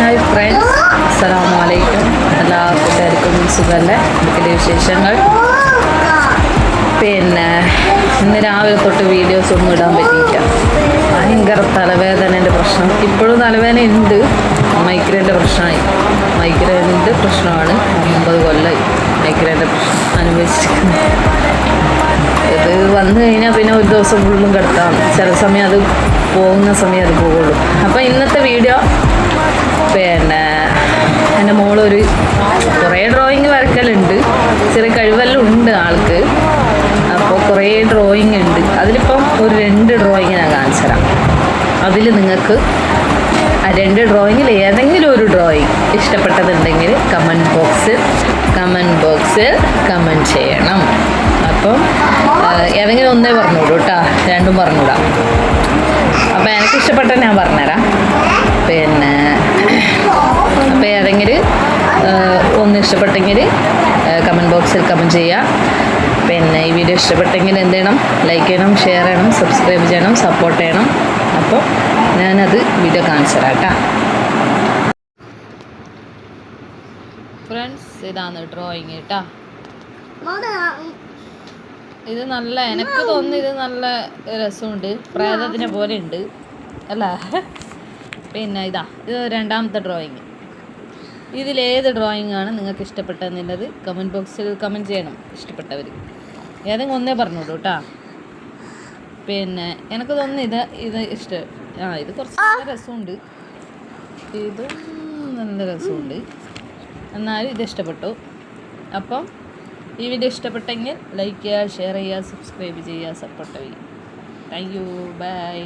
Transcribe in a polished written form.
Hi friends, അസ്സലാമു അലൈക്കും. എല്ലാ കൂട്ടുകാർക്കും സുഖമല്ലേ? എന്തൊക്കെ വിശേഷങ്ങൾ? പിന്നെ ഇന്ന് രാവിലെ തൊട്ട് വീഡിയോസ് ഒന്നും ഇടാൻ പറ്റിയില്ല. ഭയങ്കര തലവേദനേൻ്റെ പ്രശ്നം. ഇപ്പോഴും തലവേദന ഉണ്ട്. മൈഗ്രൈൻ്റെ പ്രശ്നമായി. മൈഗ്രൈനിൻ്റെ പ്രശ്നമാണ്. 9 കൊല്ലമായി മൈഗ്രൈൻ്റെ പ്രശ്നം അനുഭവിച്ചിരിക്കുന്നത്. ഇത് വന്നു കഴിഞ്ഞാൽ പിന്നെ ഒരു ദിവസം ഫുള്ളും കിടക്കാം. ചില സമയം അത് പോകുന്ന സമയം അത് പോകുള്ളൂ. അപ്പോൾ ഇന്നത്തെ വീഡിയോ പിന്നെ എൻ്റെ മോളൊരു കുറേ ഡ്രോയിങ് വരക്കലുണ്ട്. ചെറിയ കഴിവെല്ലാം ഉണ്ട് ആൾക്ക്. അപ്പോൾ കുറേ ഡ്രോയിങ് ഉണ്ട്. അതിലിപ്പം ഒരു 2 ഡ്രോയിങ് ഞാൻ കാണിച്ചു തരാം. അതിൽ നിങ്ങൾക്ക് ആ 2 ഡ്രോയിങ്ങിൽ ഏതെങ്കിലും ഒരു ഡ്രോയിങ് ഇഷ്ടപ്പെട്ടതുണ്ടെങ്കിൽ കമൻറ്റ് ബോക്സിൽ കമൻറ്റ് ചെയ്യണം. അപ്പം ഏതെങ്കിലും ഒന്നേ പറഞ്ഞോളൂ കേട്ടോ, 2ഉം പറഞ്ഞൂടാ. അപ്പോൾ എനിക്ക് ഇഷ്ടപ്പെട്ട ഞാൻ പറഞ്ഞുതരാം. പിന്നെ അപ്പോൾ ഏതെങ്കിലും ഒന്ന് ഇഷ്ടപ്പെട്ടെങ്കിൽ കമൻറ്റ് ബോക്സിൽ കമൻറ്റ് ചെയ്യുക. പിന്നെ ഈ വീഡിയോ ഇഷ്ടപ്പെട്ടെങ്കിൽ എന്ത് ചെയ്യണം? ലൈക്ക് ചെയ്യണം, ഷെയർ ചെയ്യണം, സബ്സ്ക്രൈബ് ചെയ്യണം, സപ്പോർട്ട് ചെയ്യണം. അപ്പോൾ ഞാനത് വീഡിയോ കാണിച്ചു തരാം കേട്ടോ. ഫ്രണ്ട്സ്, ഇതാണ് ഡ്രോയിങ് കേട്ടോ. ഇത് നല്ല, എനിക്ക് തോന്നുന്നു ഇത് നല്ല രസമുണ്ട്. പ്രേതത്തിനെ പോലെ ഉണ്ട് അല്ല. പിന്നെ ഇത് 2ാമത്തെ ഡ്രോയിങ്. ഇതിലേത് ഡ്രോയിങ് ആണ് നിങ്ങൾക്ക് ഇഷ്ടപ്പെട്ടതെന്നുള്ളത് കമൻറ്റ് ബോക്സിൽ കമൻറ്റ് ചെയ്യണം. ഇഷ്ടപ്പെട്ടവർ ഏതെങ്കിലും ഒന്നേ പറഞ്ഞോളൂ കേട്ടോ. പിന്നെ എനിക്ക് തോന്നുന്നു ഇത് ഇഷ്ടം. ഇത് കുറച്ച് നല്ല രസമുണ്ട്. ഇതും നല്ല രസമുണ്ട്. എന്നാലും ഇത് ഇഷ്ടപ്പെട്ടു. അപ്പം ഈ വീഡിയോ ഇഷ്ടപ്പെട്ടെങ്കിൽ ലൈക്ക് ചെയ്യുക, ഷെയർ ചെയ്യുക, സബ്സ്ക്രൈബ് ചെയ്യുക, സപ്പോർട്ട് ചെയ്യുക. Thank you. ബൈ.